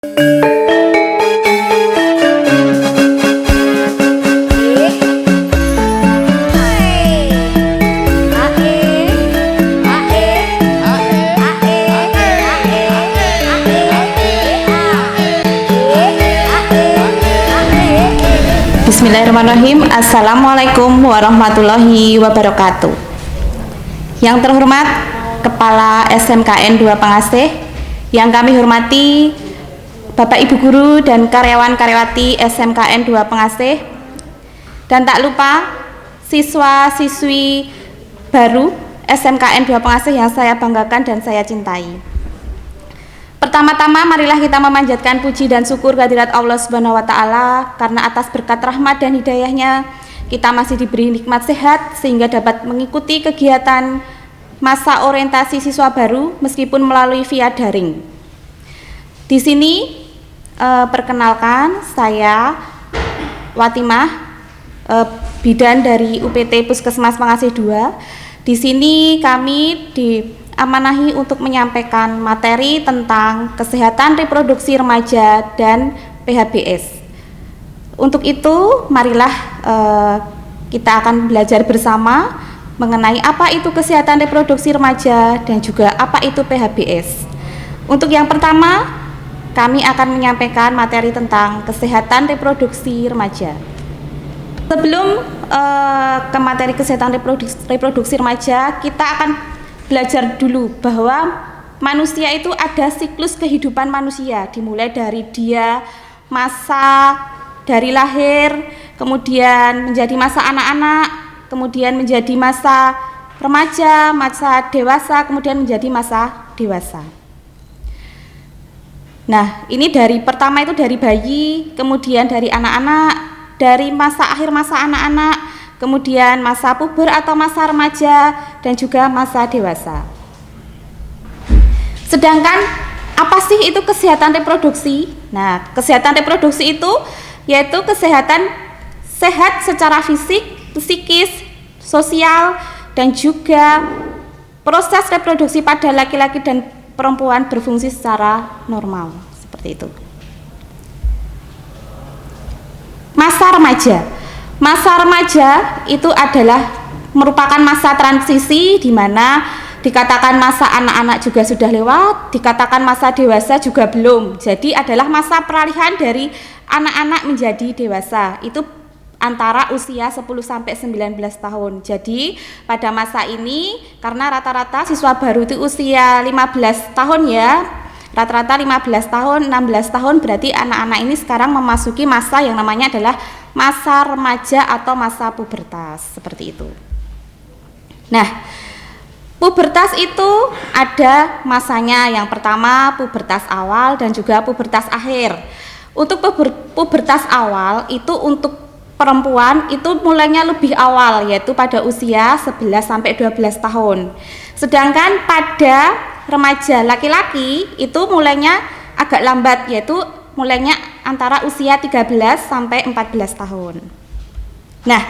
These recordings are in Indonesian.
Bismillahirrahmanirrahim. Assalamualaikum warahmatullahi wabarakatuh. Yang terhormat Kepala SMKN 2 Pengasih, yang kami hormati Bapak Ibu Guru dan karyawan-karyawati SMKN 2 Pengasih, dan tak lupa siswa-siswi baru SMKN 2 Pengasih yang saya banggakan dan saya cintai. Pertama-tama marilah kita memanjatkan puji dan syukur kehadirat Allah Subhanahu wa taala, karena atas berkat rahmat dan hidayahnya kita masih diberi nikmat sehat sehingga dapat mengikuti kegiatan masa orientasi siswa baru meskipun melalui via daring. Di sini perkenalkan, saya Watimah, bidan dari UPT Puskesmas Pengasih 2. Di sini kami diamanahi untuk menyampaikan materi tentang kesehatan reproduksi remaja dan PHBS. Untuk itu, marilah kita akan belajar bersama mengenai apa itu kesehatan reproduksi remaja dan juga apa itu PHBS. Untuk yang pertama, kami akan menyampaikan materi tentang kesehatan reproduksi remaja. Sebelum ke materi kesehatan reproduksi remaja, kita akan belajar dulu bahwa manusia itu ada siklus kehidupan manusia, dimulai dari dia masa dari lahir, kemudian menjadi masa anak-anak, kemudian menjadi masa remaja, masa dewasa, kemudian menjadi masa dewasa. Nah, ini dari pertama itu dari bayi, kemudian dari anak-anak, dari masa akhir masa anak-anak, kemudian masa puber atau masa remaja, dan juga masa dewasa. Sedangkan apa sih itu kesehatan reproduksi? Nah, kesehatan reproduksi itu yaitu kesehatan sehat secara fisik, psikis, sosial, dan juga proses reproduksi pada laki-laki dan perempuan berfungsi secara normal, seperti itu. Masa remaja. Masa remaja itu adalah merupakan masa transisi di mana dikatakan masa anak-anak juga sudah lewat, dikatakan masa dewasa juga belum. Jadi adalah masa peralihan dari anak-anak menjadi dewasa. Itu antara usia 10 sampai 19 tahun. Jadi pada masa ini karena rata-rata siswa baru itu usia 15 tahun ya. Rata-rata 15 tahun, 16 tahun, berarti anak-anak ini sekarang memasuki masa yang namanya adalah masa remaja atau masa pubertas, seperti itu. Nah, pubertas itu ada masanya. Yang pertama pubertas awal dan juga pubertas akhir. Untuk pubertas awal itu untuk perempuan itu mulainya lebih awal, yaitu pada usia 11 sampai 12 tahun. Sedangkan pada remaja laki-laki itu mulainya agak lambat, yaitu mulainya antara usia 13 sampai 14 tahun. Nah,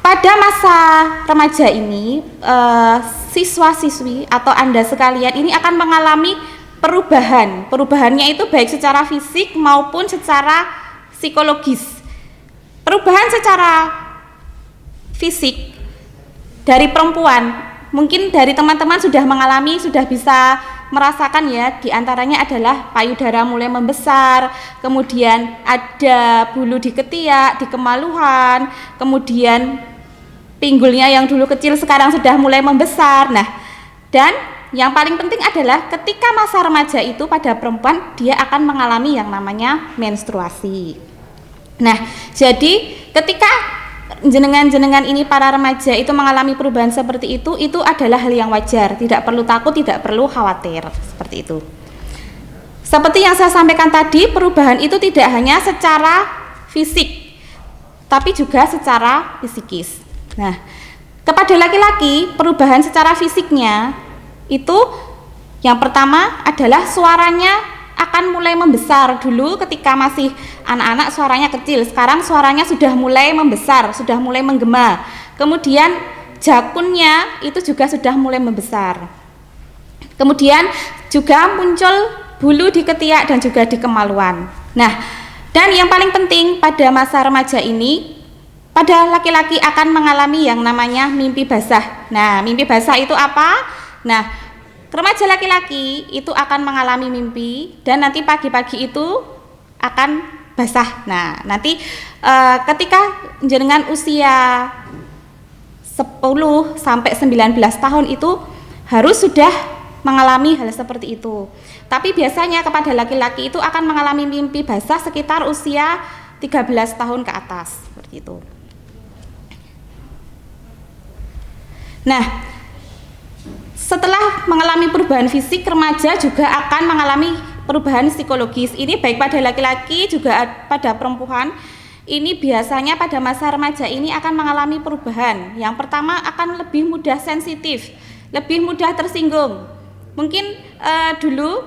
pada masa remaja ini siswa-siswi atau Anda sekalian ini akan mengalami perubahan. Perubahannya itu baik secara fisik maupun secara psikologis. Perubahan secara fisik dari perempuan, mungkin dari teman-teman sudah mengalami, sudah bisa merasakan ya, diantaranya adalah payudara mulai membesar, kemudian ada bulu di ketiak, di kemaluan, kemudian pinggulnya yang dulu kecil sekarang sudah mulai membesar. Nah, dan yang paling penting adalah ketika masa remaja itu pada perempuan dia akan mengalami yang namanya menstruasi. Nah, jadi ketika jenengan ini para remaja itu mengalami perubahan seperti itu adalah hal yang wajar, tidak perlu takut, tidak perlu khawatir, seperti itu. Seperti yang saya sampaikan tadi, perubahan itu tidak hanya secara fisik, tapi juga secara psikis. Nah, kepada laki-laki perubahan secara fisiknya itu yang pertama adalah suaranya akan mulai membesar. Dulu ketika masih anak-anak suaranya kecil, sekarang suaranya sudah mulai membesar, sudah mulai menggema. Kemudian jakunnya itu juga sudah mulai membesar. Kemudian juga muncul bulu di ketiak dan juga di kemaluan. Nah, dan yang paling penting pada masa remaja ini, pada laki-laki akan mengalami yang namanya mimpi basah. Nah, mimpi basah itu apa? Nah, remaja laki-laki itu akan mengalami mimpi dan nanti pagi-pagi itu akan basah. Nah, nanti ketika jenengan usia 10 sampai 19 tahun itu harus sudah mengalami hal seperti itu. Tapi biasanya kepada laki-laki itu akan mengalami mimpi basah sekitar usia 13 tahun ke atas, seperti itu. Nah, setelah mengalami perubahan fisik, remaja juga akan mengalami perubahan psikologis. Ini baik pada laki-laki juga pada perempuan. Ini biasanya pada masa remaja ini akan mengalami perubahan. Yang pertama akan lebih mudah sensitif, lebih mudah tersinggung. Mungkin dulu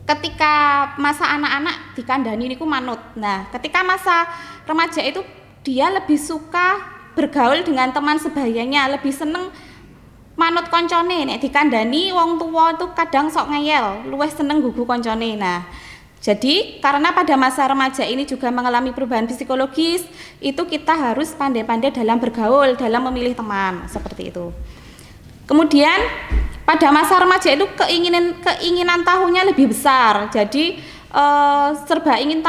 ketika masa anak-anak dikandani niku manut. Nah, ketika masa remaja itu dia lebih suka bergaul dengan teman sebayanya, lebih seneng manut koncone. Nek dikandani wong tua itu kadang sok ngeyel, luwih seneng gugu koncone. Nah, jadi karena pada masa remaja ini juga mengalami perubahan psikologis, itu kita harus pandai-pandai dalam bergaul, dalam memilih teman, seperti itu. Kemudian pada masa remaja itu keinginan tahunya lebih besar. Jadi serba ingin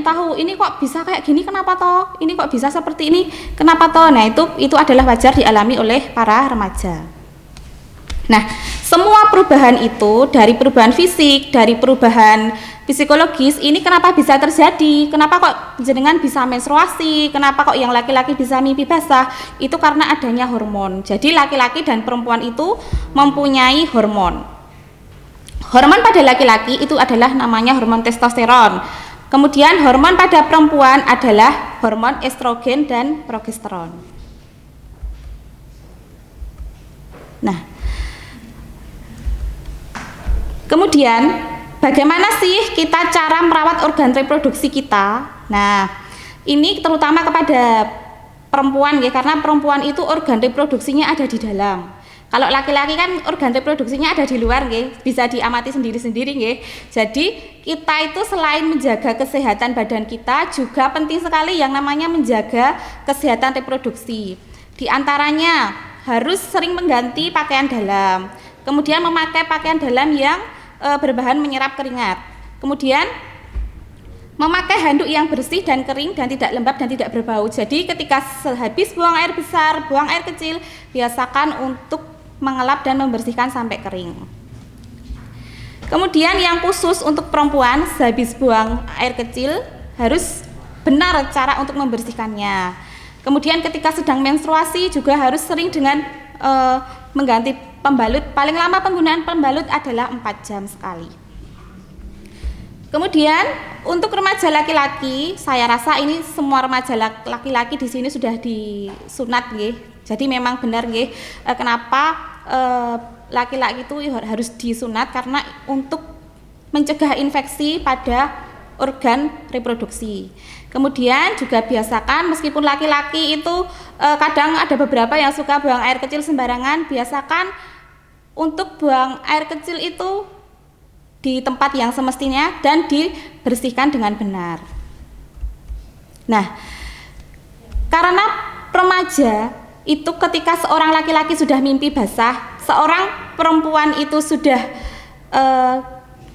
tahu, ini kok bisa kayak gini, kenapa toh? Ini kok bisa seperti ini, kenapa toh? Nah, itu adalah wajar dialami oleh para remaja. Nah, semua perubahan itu, dari perubahan fisik, dari perubahan psikologis, ini kenapa bisa terjadi? Kenapa kok jenengan bisa menstruasi? Kenapa kok yang laki-laki bisa mimpi basah? Itu karena adanya hormon. Jadi laki-laki dan perempuan itu mempunyai hormon. Hormon pada laki-laki itu adalah namanya hormon testosteron. Kemudian hormon pada perempuan adalah hormon estrogen dan progesteron. Nah, kemudian bagaimana sih kita cara merawat organ reproduksi kita? Nah, ini terutama kepada perempuan ya, karena perempuan itu organ reproduksinya ada di dalam. Kalau laki-laki kan organ reproduksinya ada di luar nggih, bisa diamati sendiri-sendiri nggih. Jadi kita itu selain menjaga kesehatan badan kita, juga penting sekali yang namanya menjaga kesehatan reproduksi. Di antaranya harus sering mengganti pakaian dalam. Kemudian memakai pakaian dalam yang berbahan menyerap keringat. Kemudian memakai handuk yang bersih dan kering dan tidak lembab dan tidak berbau. Jadi ketika habis buang air besar, buang air kecil, biasakan untuk mengelap dan membersihkan sampai kering. Kemudian yang khusus untuk perempuan, sehabis buang air kecil harus benar cara untuk membersihkannya. Kemudian ketika sedang menstruasi juga harus sering dengan mengganti pembalut. Paling lama penggunaan pembalut adalah 4 jam sekali. Kemudian untuk remaja laki-laki, saya rasa ini semua remaja laki-laki di sini sudah disunat nggih. Jadi memang benar nggih, kenapa laki-laki itu harus disunat, karena untuk mencegah infeksi pada organ reproduksi. Kemudian juga biasakan, meskipun laki-laki itu kadang ada beberapa yang suka buang air kecil sembarangan, biasakan untuk buang air kecil itu di tempat yang semestinya dan dibersihkan dengan benar. Nah, karena remaja itu ketika seorang laki-laki sudah mimpi basah, seorang perempuan itu sudah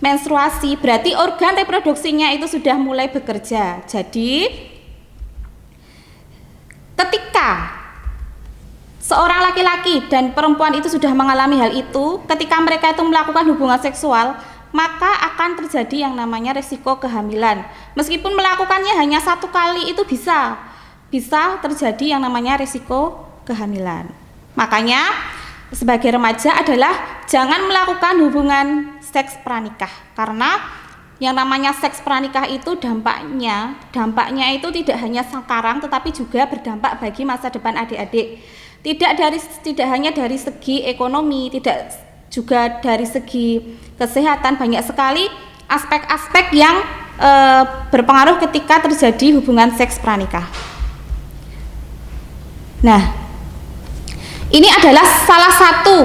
menstruasi, berarti organ reproduksinya itu sudah mulai bekerja. Jadi ketika seorang laki-laki dan perempuan itu sudah mengalami hal itu, ketika mereka itu melakukan hubungan seksual, maka akan terjadi yang namanya resiko kehamilan. Meskipun melakukannya hanya 1 kali, itu bisa terjadi yang namanya resiko kehamilan. Makanya sebagai remaja adalah jangan melakukan hubungan seks pranikah, karena yang namanya seks pranikah itu dampaknya itu tidak hanya sekarang tetapi juga berdampak bagi masa depan adik-adik. Tidak hanya dari segi ekonomi, tidak juga dari segi kesehatan, banyak sekali aspek-aspek yang berpengaruh ketika terjadi hubungan seks pranikah. Nah, ini adalah salah satu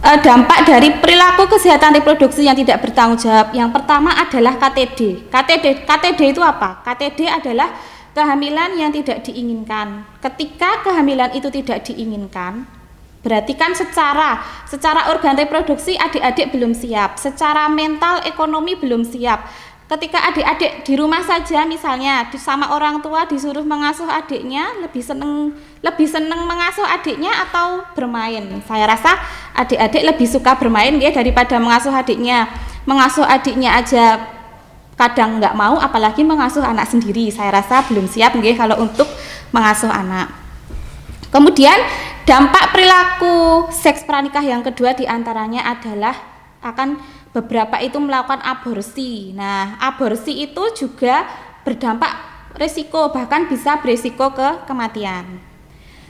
dampak dari perilaku kesehatan reproduksi yang tidak bertanggung jawab. Yang pertama adalah KTD. KTD itu apa? KTD adalah kehamilan yang tidak diinginkan. Ketika kehamilan itu tidak diinginkan, berarti kan secara organ reproduksi adik-adik belum siap, secara mental ekonomi belum siap. Ketika adik-adik di rumah saja misalnya sama orang tua disuruh mengasuh adiknya, lebih seneng mengasuh adiknya atau bermain. Saya rasa adik-adik lebih suka bermain ya daripada mengasuh adiknya. Mengasuh adiknya aja kadang nggak mau, apalagi mengasuh anak sendiri. Saya rasa belum siap nggih kalau untuk mengasuh anak. Kemudian dampak perilaku seks pranikah yang kedua diantaranya adalah akan beberapa itu melakukan aborsi. Nah, aborsi itu juga berdampak risiko, bahkan bisa berisiko ke kematian.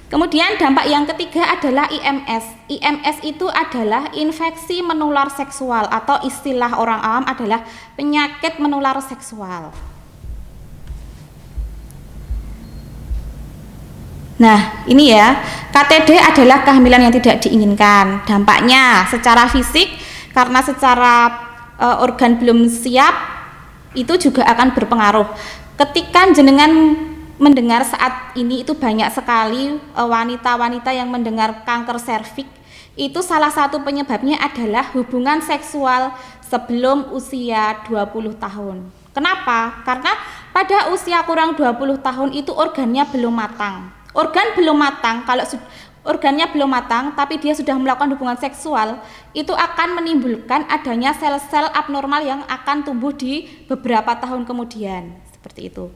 Kemudian dampak yang ketiga adalah IMS. IMS itu adalah infeksi menular seksual atau istilah orang awam adalah penyakit menular seksual. Nah, ini ya, KTD adalah kehamilan yang tidak diinginkan. Dampaknya secara fisik, karena secara organ belum siap, itu juga akan berpengaruh. Ketika jenengan mendengar saat ini itu banyak sekali wanita-wanita yang mendengar kanker serviks, itu salah satu penyebabnya adalah hubungan seksual sebelum usia 20 tahun. Kenapa? Karena pada usia kurang 20 tahun itu organnya belum matang. Organ belum matang, kalau organnya belum matang tapi dia sudah melakukan hubungan seksual, itu akan menimbulkan adanya sel-sel abnormal yang akan tumbuh di beberapa tahun kemudian, seperti itu.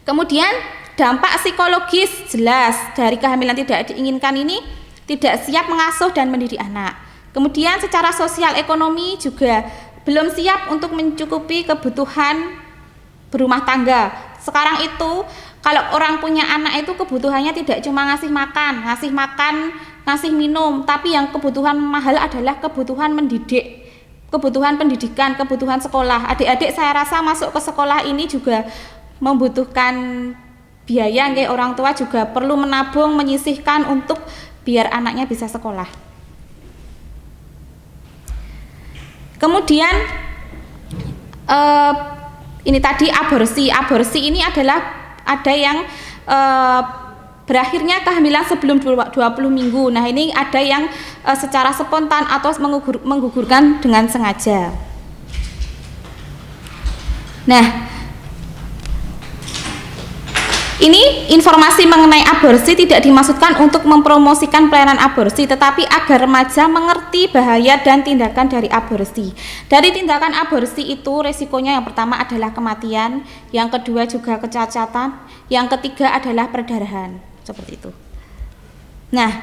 Kemudian dampak psikologis jelas dari kehamilan tidak diinginkan ini, tidak siap mengasuh dan mendidik anak. Kemudian secara sosial ekonomi juga belum siap untuk mencukupi kebutuhan berumah tangga. Sekarang itu kalau orang punya anak itu kebutuhannya tidak cuma ngasih makan, ngasih minum, tapi yang kebutuhan mahal adalah kebutuhan mendidik, kebutuhan pendidikan, kebutuhan sekolah. Adik-adik saya rasa masuk ke sekolah ini juga membutuhkan biaya, nggih, orang tua juga perlu menabung, menyisihkan untuk biar anaknya bisa sekolah. Kemudian ini tadi aborsi. Aborsi ini adalah ada yang berakhirnya kehamilan sebelum 20 minggu. Nah, ini ada yang secara spontan atau menggugurkan dengan sengaja. Nah, ini informasi mengenai aborsi tidak dimaksudkan untuk mempromosikan pelayanan aborsi, tetapi agar remaja mengerti bahaya dan tindakan dari aborsi. Dari tindakan aborsi itu resikonya yang pertama adalah kematian, yang kedua juga kecacatan, yang ketiga adalah perdarahan, seperti itu. Nah,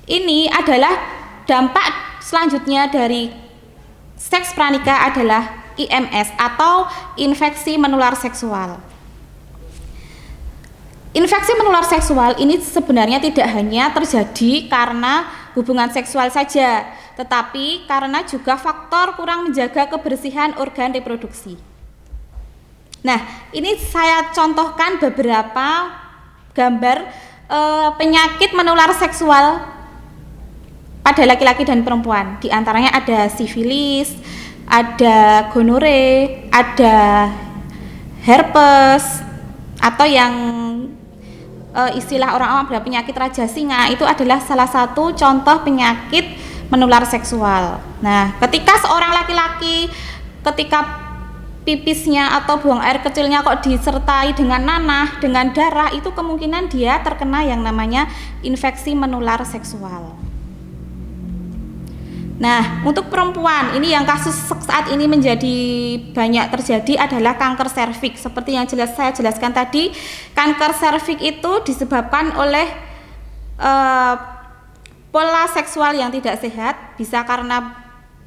ini adalah dampak selanjutnya dari seks pranikah adalah IMS atau infeksi menular seksual. Infeksi menular seksual ini sebenarnya tidak hanya terjadi karena hubungan seksual saja, tetapi karena juga faktor kurang menjaga kebersihan organ reproduksi. Nah, ini saya contohkan beberapa gambar penyakit menular seksual pada laki-laki dan perempuan. Di antaranya ada sifilis, ada gonore, ada herpes, atau yang istilah orang awam adalah penyakit raja singa. Itu adalah salah satu contoh penyakit menular seksual. Nah, ketika seorang laki-laki ketika pipisnya atau buang air kecilnya kok disertai dengan nanah, dengan darah, itu kemungkinan dia terkena yang namanya infeksi menular seksual. Nah, untuk perempuan ini yang kasus saat ini menjadi banyak terjadi adalah kanker serviks. Seperti yang saya jelaskan tadi, kanker serviks itu disebabkan oleh pola seksual yang tidak sehat, bisa karena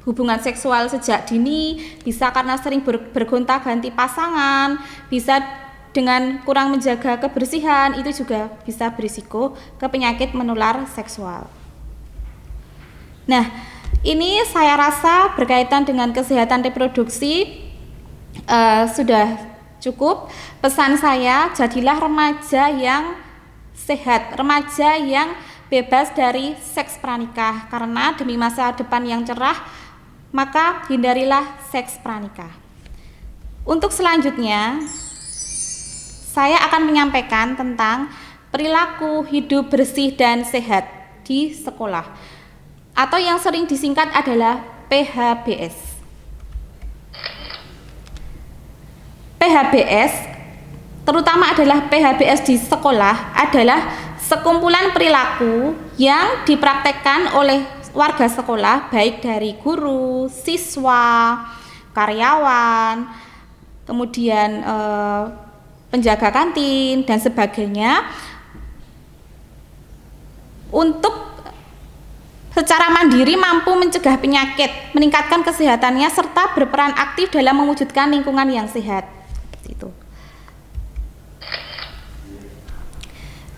hubungan seksual sejak dini, bisa karena sering bergonta-ganti pasangan, bisa dengan kurang menjaga kebersihan, itu juga bisa berisiko ke penyakit menular seksual. Nah, ini saya rasa berkaitan dengan kesehatan reproduksi sudah cukup. Pesan saya, jadilah remaja yang sehat, remaja yang bebas dari seks pranikah, karena demi masa depan yang cerah maka hindarilah seks pranikah. Untuk selanjutnya saya akan menyampaikan tentang perilaku hidup bersih dan sehat di sekolah, atau yang sering disingkat adalah PHBS. PHBS, terutama adalah PHBS di sekolah, adalah sekumpulan perilaku yang dipraktekkan oleh warga sekolah, baik dari guru, siswa, karyawan, kemudian penjaga kantin dan sebagainya, untuk secara mandiri mampu mencegah penyakit, meningkatkan kesehatannya, serta berperan aktif dalam mewujudkan lingkungan yang sehat. Seperti itu.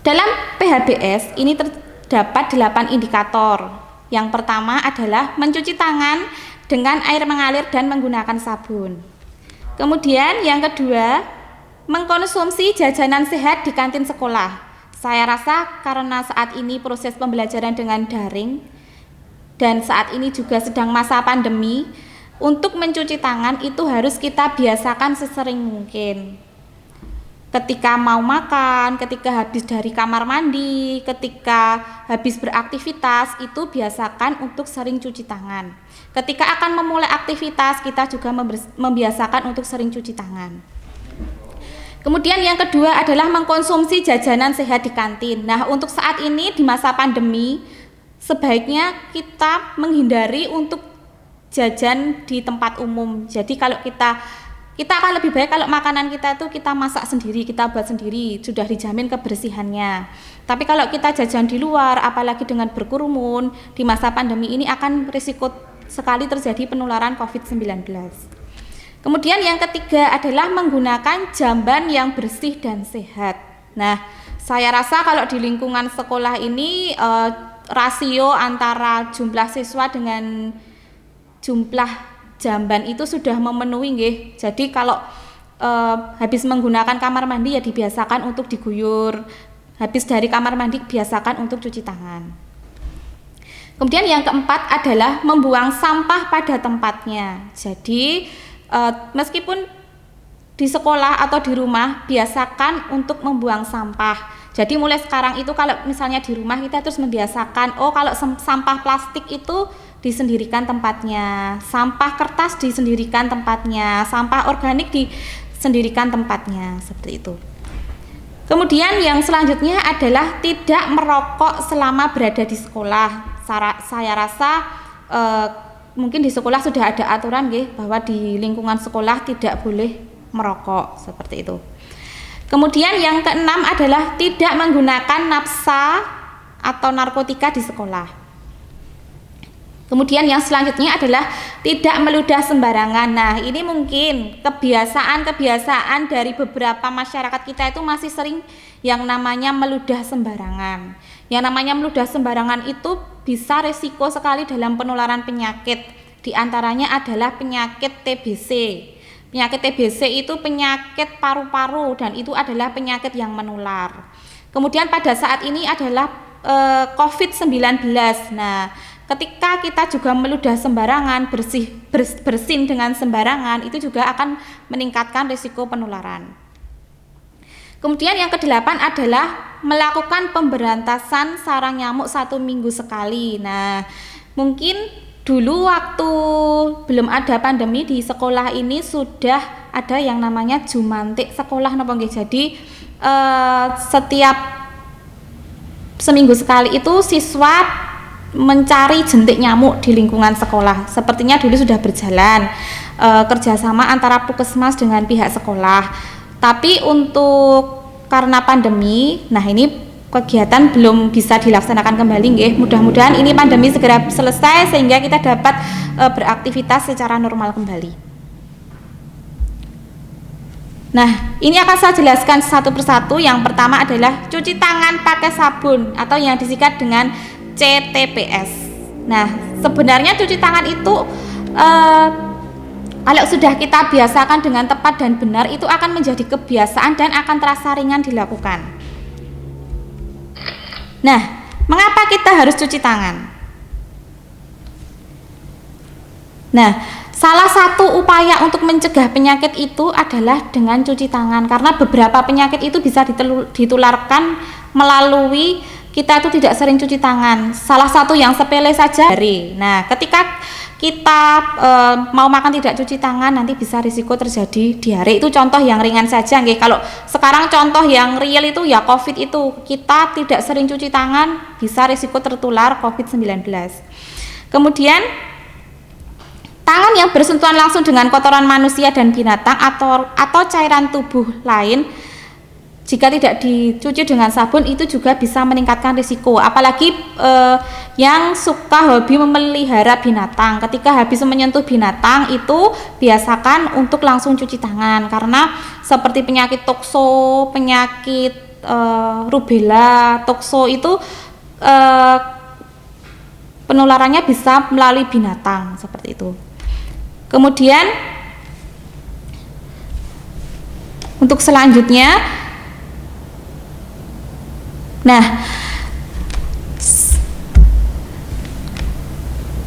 Dalam PHBS ini terdapat 8 indikator. Yang pertama adalah mencuci tangan dengan air mengalir dan menggunakan sabun. Kemudian yang kedua, mengkonsumsi jajanan sehat di kantin sekolah. Saya rasa karena saat ini proses pembelajaran dengan daring dan saat ini juga sedang masa pandemi, untuk mencuci tangan itu harus kita biasakan sesering mungkin. Ketika mau makan, ketika habis dari kamar mandi, ketika habis beraktivitas, itu biasakan untuk sering cuci tangan. Ketika akan memulai aktivitas, kita juga membiasakan untuk sering cuci tangan. Kemudian yang kedua adalah mengkonsumsi jajanan sehat di kantin. Nah, untuk saat ini di masa pandemi, sebaiknya kita menghindari untuk jajan di tempat umum. Jadi kalau kita akan lebih baik kalau makanan kita itu kita masak sendiri, kita buat sendiri, sudah dijamin kebersihannya. Tapi kalau kita jajan di luar, apalagi dengan berkerumun, di masa pandemi ini akan risiko sekali terjadi penularan COVID-19. Kemudian yang ketiga adalah menggunakan jamban yang bersih dan sehat. Nah, saya rasa kalau di lingkungan sekolah ini rasio antara jumlah siswa dengan jumlah jamban itu sudah memenuhi nggih. Jadi kalau habis menggunakan kamar mandi ya dibiasakan untuk diguyur. Habis dari kamar mandi biasakan untuk cuci tangan. Kemudian yang keempat adalah membuang sampah pada tempatnya. Jadi meskipun di sekolah atau di rumah biasakan untuk membuang sampah. Jadi mulai sekarang itu kalau misalnya di rumah kita terus membiasakan, oh kalau sampah plastik itu disendirikan tempatnya, sampah kertas disendirikan tempatnya, sampah organik disendirikan tempatnya, seperti itu. Kemudian yang selanjutnya adalah tidak merokok selama berada di sekolah. Saya rasa mungkin di sekolah sudah ada aturan nggih, bahwa di lingkungan sekolah tidak boleh merokok, seperti itu. Kemudian yang keenam adalah tidak menggunakan nafsa atau narkotika di sekolah. Kemudian yang selanjutnya adalah tidak meludah sembarangan. Nah, ini mungkin kebiasaan dari beberapa masyarakat kita itu masih sering yang namanya meludah sembarangan. Yang namanya meludah sembarangan itu bisa resiko sekali dalam penularan penyakit. Di antaranya adalah penyakit TBC. Penyakit TBC itu penyakit paru-paru dan itu adalah penyakit yang menular. Kemudian pada saat ini adalah COVID-19. Nah, ketika kita juga meludah sembarangan, bersin dengan sembarangan, itu juga akan meningkatkan risiko penularan. Kemudian yang kedelapan adalah melakukan pemberantasan sarang nyamuk 1 minggu sekali. Nah, mungkin dulu waktu belum ada pandemi di sekolah ini sudah ada yang namanya jumantik sekolah napa nggih. Jadi setiap seminggu sekali itu siswa mencari jentik nyamuk di lingkungan sekolah. Sepertinya dulu sudah berjalan kerjasama antara Puskesmas dengan pihak sekolah. Tapi untuk karena pandemi, nah ini kegiatan belum bisa dilaksanakan kembali nggih. Mudah-mudahan ini pandemi segera selesai sehingga kita dapat beraktivitas secara normal kembali. Nah, ini akan saya jelaskan satu persatu. Yang pertama adalah cuci tangan pakai sabun atau yang disingkat dengan CTPS. Nah, sebenarnya cuci tangan itu kalau sudah kita biasakan dengan tepat dan benar, itu akan menjadi kebiasaan dan akan terasa ringan dilakukan. Nah, mengapa kita harus cuci tangan? Nah, salah satu upaya untuk mencegah penyakit itu adalah dengan cuci tangan, karena beberapa penyakit itu bisa ditularkan melalui kita itu tidak sering cuci tangan. Salah satu yang sepele saja diare. Nah, ketika kita mau makan tidak cuci tangan, nanti bisa risiko terjadi diare. Itu contoh yang ringan saja nggih. Kalau sekarang contoh yang real itu ya COVID itu, kita tidak sering cuci tangan, bisa risiko tertular COVID-19. Kemudian tangan yang bersentuhan langsung dengan kotoran manusia dan binatang atau cairan tubuh lain, jika tidak dicuci dengan sabun itu juga bisa meningkatkan risiko. Apalagi yang suka hobi memelihara binatang, ketika habis menyentuh binatang itu biasakan untuk langsung cuci tangan, karena seperti penyakit tokso, penyakit rubella, tokso itu penularannya bisa melalui binatang seperti itu. Kemudian untuk selanjutnya, nah,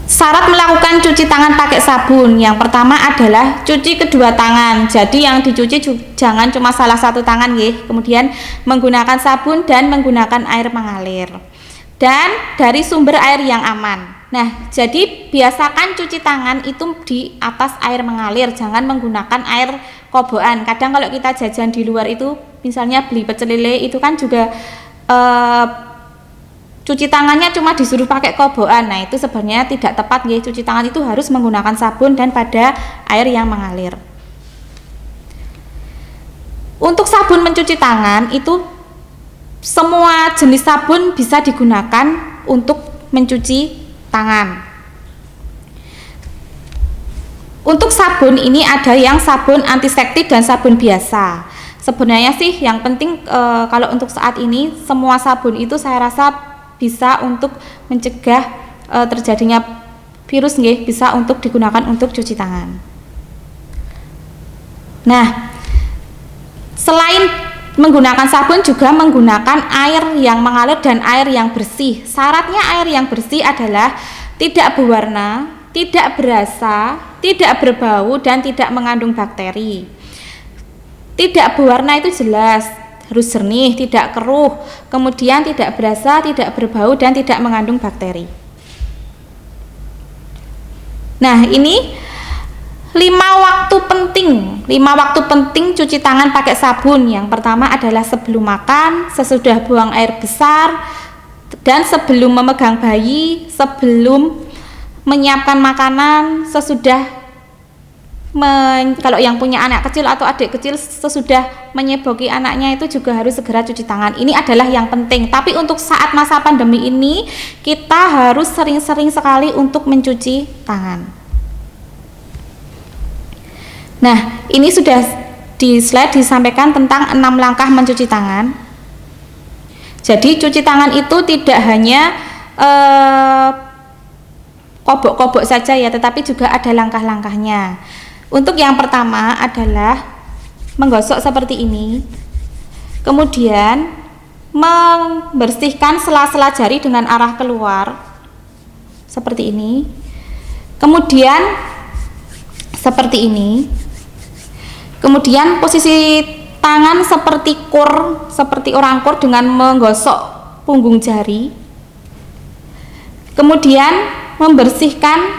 syarat melakukan cuci tangan pakai sabun yang pertama adalah cuci kedua tangan. Jadi yang dicuci jangan cuma salah satu tangan nggih. Kemudian menggunakan sabun dan menggunakan air mengalir dan dari sumber air yang aman. Nah, jadi biasakan cuci tangan itu di atas air mengalir, jangan menggunakan air kobokan. Kadang kalau kita jajan di luar itu, misalnya beli pecel lele itu kan juga cuci tangannya cuma disuruh pakai kobokan. Nah, itu sebenarnya tidak tepat nggih. Cuci tangan itu harus menggunakan sabun dan pada air yang mengalir. Untuk sabun mencuci tangan itu semua jenis sabun bisa digunakan untuk mencuci tangan. Untuk sabun ini ada yang sabun antiseptik dan sabun biasa. Sebenarnya sih yang penting kalau untuk saat ini semua sabun itu saya rasa bisa untuk mencegah terjadinya virus nggih, bisa untuk digunakan untuk cuci tangan. Nah, selain menggunakan sabun juga menggunakan air yang mengalir dan air yang bersih. Syaratnya air yang bersih adalah tidak berwarna, tidak berasa, tidak berbau dan tidak mengandung bakteri. Tidak berwarna itu jelas harus jernih, tidak keruh, kemudian tidak berasa, tidak berbau dan tidak mengandung bakteri. Nah, ini 5 waktu penting cuci tangan pakai sabun. Yang pertama adalah sebelum makan, sesudah buang air besar, dan sebelum memegang bayi, sebelum menyiapkan makanan, sesudah kalau yang punya anak kecil atau adik kecil sesudah menyeboki anaknya itu juga harus segera cuci tangan. Ini adalah yang penting. Tapi untuk saat masa pandemi ini kita harus sering-sering sekali untuk mencuci tangan. Nah, ini sudah di slide disampaikan tentang 6 langkah mencuci tangan. Jadi cuci tangan itu tidak hanya kobok-kobok saja ya, tetapi juga ada langkah-langkahnya. Untuk yang pertama adalah menggosok seperti ini. Kemudian membersihkan sela-sela jari dengan arah keluar seperti ini. Kemudian seperti ini. Kemudian posisi tangan seperti seperti orang kur dengan menggosok punggung jari. Kemudian membersihkan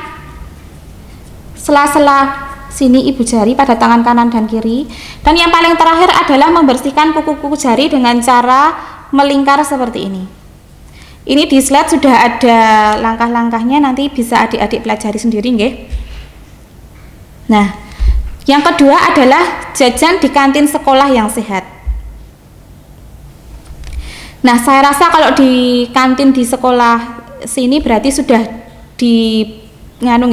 sela-sela sini ibu jari pada tangan kanan dan kiri. Dan yang paling terakhir adalah membersihkan kuku-kuku jari dengan cara melingkar seperti ini. Ini di slide sudah ada langkah-langkahnya, nanti bisa adik-adik pelajari sendiri nggih. Nah, yang kedua adalah jajan di kantin sekolah yang sehat. Nah, saya rasa kalau di kantin di sekolah sini berarti sudah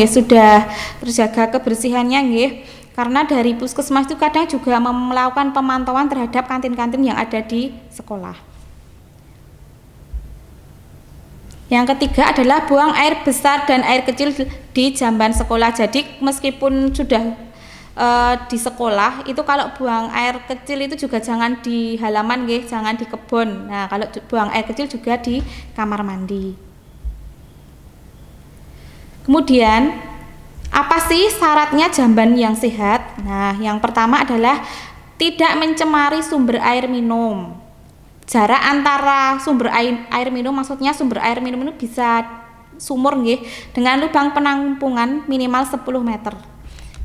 sudah terjaga kebersihannya nggih. Karena dari puskesmas itu kadang juga melakukan pemantauan terhadap kantin-kantin yang ada di sekolah. Yang ketiga adalah buang air besar dan air kecil di jamban sekolah. Jadi meskipun sudah di sekolah itu kalau buang air kecil itu juga jangan di halaman nggih, jangan di kebun. Nah, kalau buang air kecil juga di kamar mandi. Kemudian apa sih syaratnya jamban yang sehat? Nah, yang pertama adalah tidak mencemari sumber air minum. Jarak antara sumber air minum, maksudnya sumber air minum itu bisa sumur nggih, dengan lubang penampungan minimal 10 meter.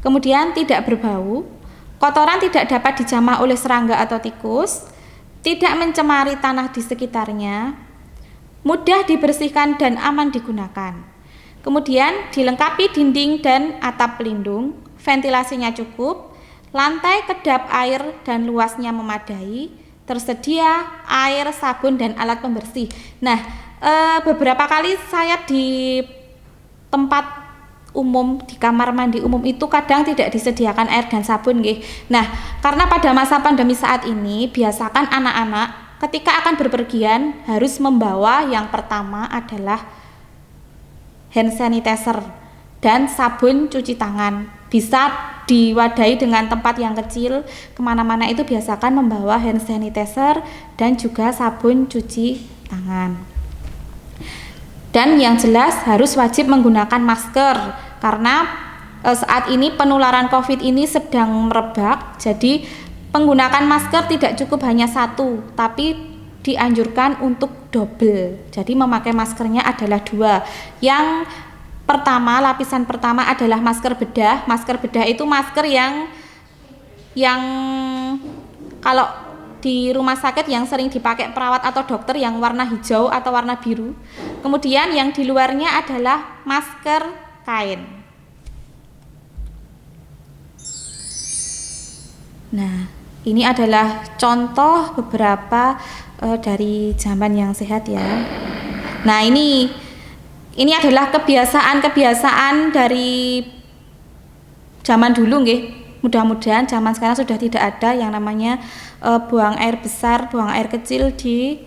Kemudian tidak berbau, kotoran tidak dapat dijamah oleh serangga atau tikus, tidak mencemari tanah di sekitarnya, mudah dibersihkan dan aman digunakan. Kemudian dilengkapi dinding dan atap pelindung, ventilasinya cukup, lantai kedap air dan luasnya memadai, tersedia air, sabun dan alat pembersih. Nah, beberapa kali saya di tempat umum, di kamar mandi umum itu kadang tidak disediakan air dan sabun nggih. Nah, karena pada masa pandemi saat ini biasakan anak-anak ketika akan berpergian harus membawa yang pertama adalah hand sanitizer dan sabun cuci tangan. Bisa diwadahi dengan tempat yang kecil, kemana-mana itu biasakan membawa hand sanitizer dan juga sabun cuci tangan. Dan yang jelas harus wajib menggunakan masker karena saat ini penularan COVID ini sedang merebak. Jadi penggunaan masker tidak cukup hanya satu, tapi dianjurkan untuk double. Jadi memakai maskernya adalah 2. Yang pertama, lapisan pertama adalah masker bedah. Masker bedah itu masker yang kalau di rumah sakit yang sering dipakai perawat atau dokter yang warna hijau atau warna biru. Kemudian yang di luarnya adalah masker kain. Nah, ini adalah contoh beberapa dari jamban yang sehat ya. Nah, ini adalah kebiasaan dari zaman dulu nggih. Mudah-mudahan zaman sekarang sudah tidak ada yang namanya buang air besar, buang air kecil di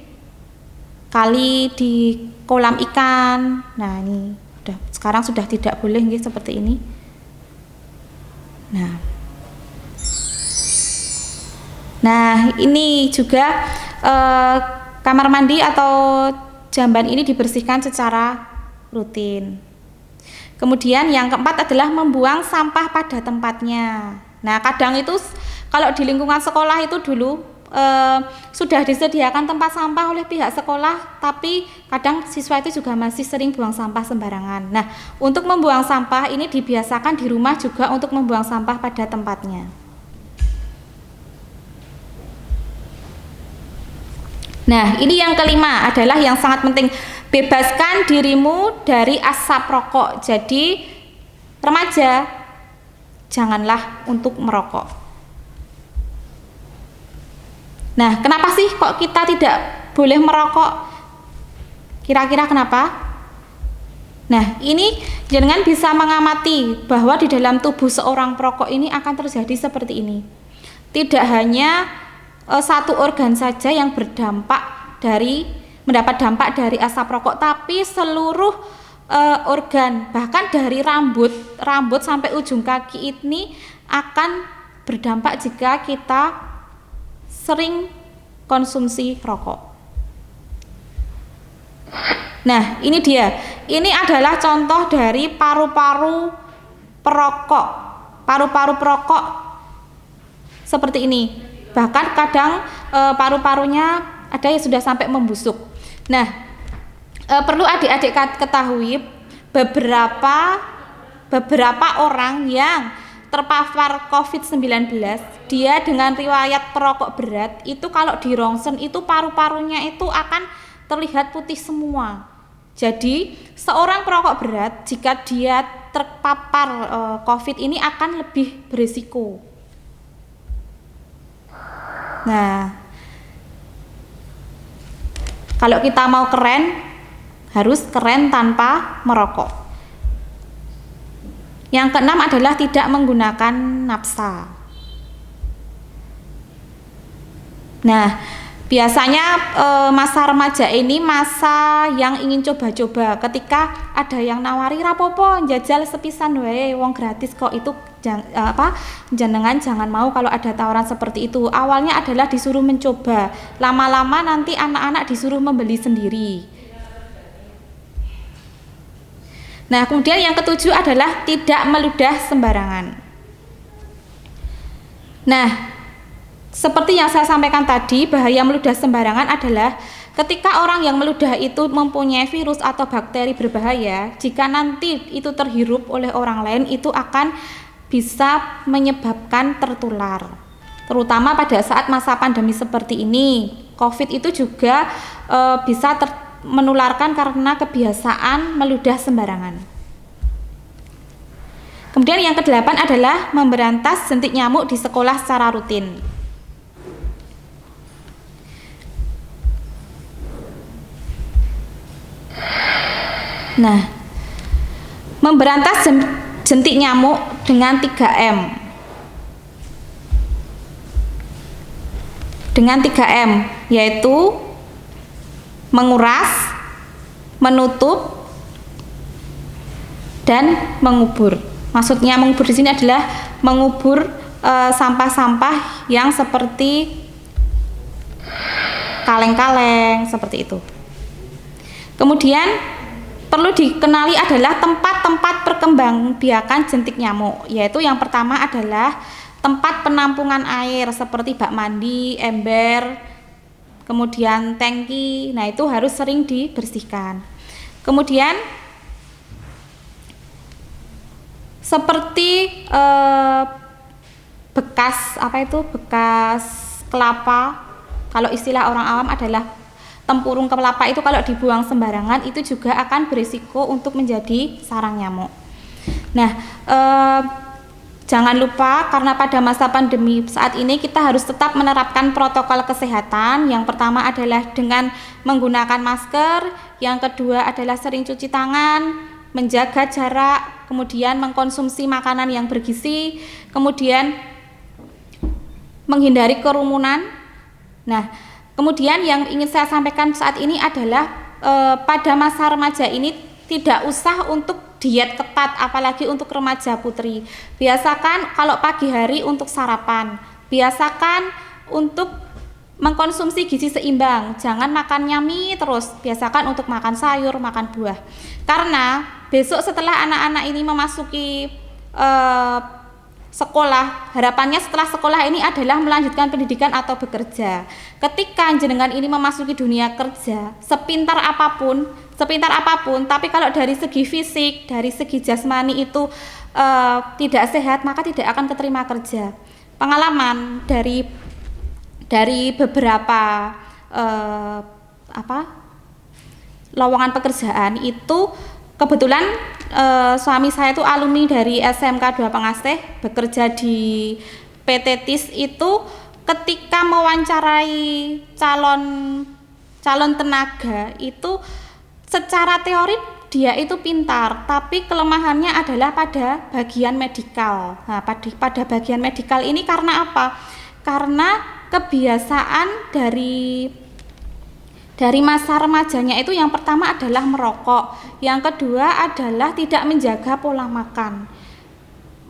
kali, di kolam ikan. Nah, ini sekarang sudah tidak boleh nggih seperti ini. Nah, ini juga kamar mandi atau jamban ini dibersihkan secara rutin. Kemudian yang keempat adalah membuang sampah pada tempatnya. Nah, kadang itu kalau di lingkungan sekolah itu dulu sudah disediakan tempat sampah oleh pihak sekolah, tapi kadang siswa itu juga masih sering buang sampah sembarangan. Nah, untuk membuang sampah ini dibiasakan di rumah juga untuk membuang sampah pada tempatnya. Nah, ini yang kelima adalah yang sangat penting, bebaskan dirimu dari asap rokok. Jadi remaja janganlah untuk merokok. Nah, kenapa sih kok kita tidak boleh merokok? Kira-kira kenapa? Nah, ini jangan bisa mengamati bahwa di dalam tubuh seorang perokok ini akan terjadi seperti ini. Tidak hanya satu organ saja yang mendapat dampak dari asap rokok, tapi seluruh organ, bahkan dari rambut sampai ujung kaki ini akan berdampak jika kita sering konsumsi rokok. Nah, ini dia. Ini adalah contoh dari paru-paru perokok. Paru-paru perokok seperti ini. Bahkan kadang paru-parunya ada yang sudah sampai membusuk. Nah, perlu adik-adik ketahui beberapa orang yang terpapar COVID-19, dia dengan riwayat perokok berat, itu kalau di rongsen itu paru-parunya itu akan terlihat putih semua. Jadi seorang perokok berat jika dia terpapar COVID ini akan lebih berisiko. Nah, kalau kita mau keren, harus keren tanpa merokok. Yang keenam adalah tidak menggunakan napsa. Nah, biasanya masa remaja ini masa yang ingin coba-coba. Ketika ada yang nawari rapopo, jajal sepisan wae, wong gratis kok, itu jenengan jangan mau kalau ada tawaran seperti itu. Awalnya adalah disuruh mencoba, lama-lama nanti anak-anak disuruh membeli sendiri. Nah, kemudian yang ketujuh adalah tidak meludah sembarangan. Nah, seperti yang saya sampaikan tadi, bahaya meludah sembarangan adalah ketika orang yang meludah itu mempunyai virus atau bakteri berbahaya, jika nanti itu terhirup oleh orang lain, itu akan bisa menyebabkan tertular. Terutama pada saat masa pandemi seperti ini, COVID itu juga bisa menularkan karena kebiasaan meludah sembarangan. Kemudian yang kedelapan adalah memberantas jentik nyamuk di sekolah secara rutin. Nah, memberantas jentik nyamuk dengan 3M. Dengan 3M, yaitu menguras, menutup, dan mengubur. Maksudnya mengubur di sini adalah mengubur sampah-sampah yang seperti kaleng-kaleng seperti itu. Kemudian perlu dikenali adalah tempat-tempat perkembangbiakan jentik nyamuk, yaitu yang pertama adalah tempat penampungan air seperti bak mandi, ember, kemudian tangki. Nah, itu harus sering dibersihkan. Kemudian seperti bekas kelapa, kalau istilah orang awam adalah tempurung kelapa, itu kalau dibuang sembarangan itu juga akan berisiko untuk menjadi sarang nyamuk. Nah, jangan lupa karena pada masa pandemi saat ini kita harus tetap menerapkan protokol kesehatan. Yang pertama adalah dengan menggunakan masker, yang kedua adalah sering cuci tangan, menjaga jarak, kemudian mengkonsumsi makanan yang bergizi, kemudian menghindari kerumunan. Nah, kemudian yang ingin saya sampaikan saat ini adalah pada masa remaja ini tidak usah untuk diet ketat, apalagi untuk remaja putri. Biasakan kalau pagi hari untuk sarapan, biasakan untuk mengkonsumsi gizi seimbang, jangan makannya mie terus, biasakan untuk makan sayur, makan buah. Karena besok setelah anak-anak ini memasuki sekolah, harapannya setelah sekolah ini adalah melanjutkan pendidikan atau bekerja. Ketika jenengan ini memasuki dunia kerja, sepintar apapun, tapi kalau dari segi fisik, dari segi jasmani itu tidak sehat, maka tidak akan keterima kerja. Pengalaman dari beberapa lowongan pekerjaan itu, kebetulan suami saya itu alumni dari SMK 2 Pengasih, bekerja di PT TIS. Itu ketika mewawancarai calon tenaga itu secara teori dia itu pintar, tapi kelemahannya adalah pada bagian medikal. Nah, pada bagian medikal ini karena apa? Karena kebiasaan dari masa remajanya itu, yang pertama adalah merokok, yang kedua adalah tidak menjaga pola makan.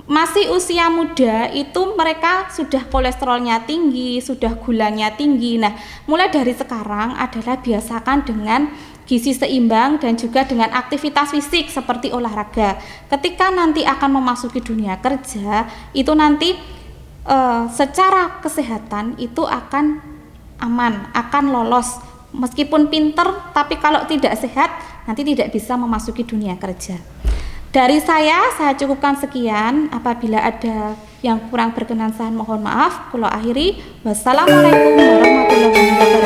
Masih usia muda itu mereka sudah kolesterolnya tinggi, sudah gulanya tinggi. Nah, mulai dari sekarang adalah biasakan dengan gizi seimbang dan juga dengan aktivitas fisik seperti olahraga. Ketika nanti akan memasuki dunia kerja, itu nanti secara kesehatan itu akan aman, akan lolos. Meskipun pinter, tapi kalau tidak sehat nanti tidak bisa memasuki dunia kerja. Dari saya cukupkan sekian. Apabila ada yang kurang berkenan saya mohon maaf. Kula akhiri. Wassalamualaikum warahmatullahi wabarakatuh.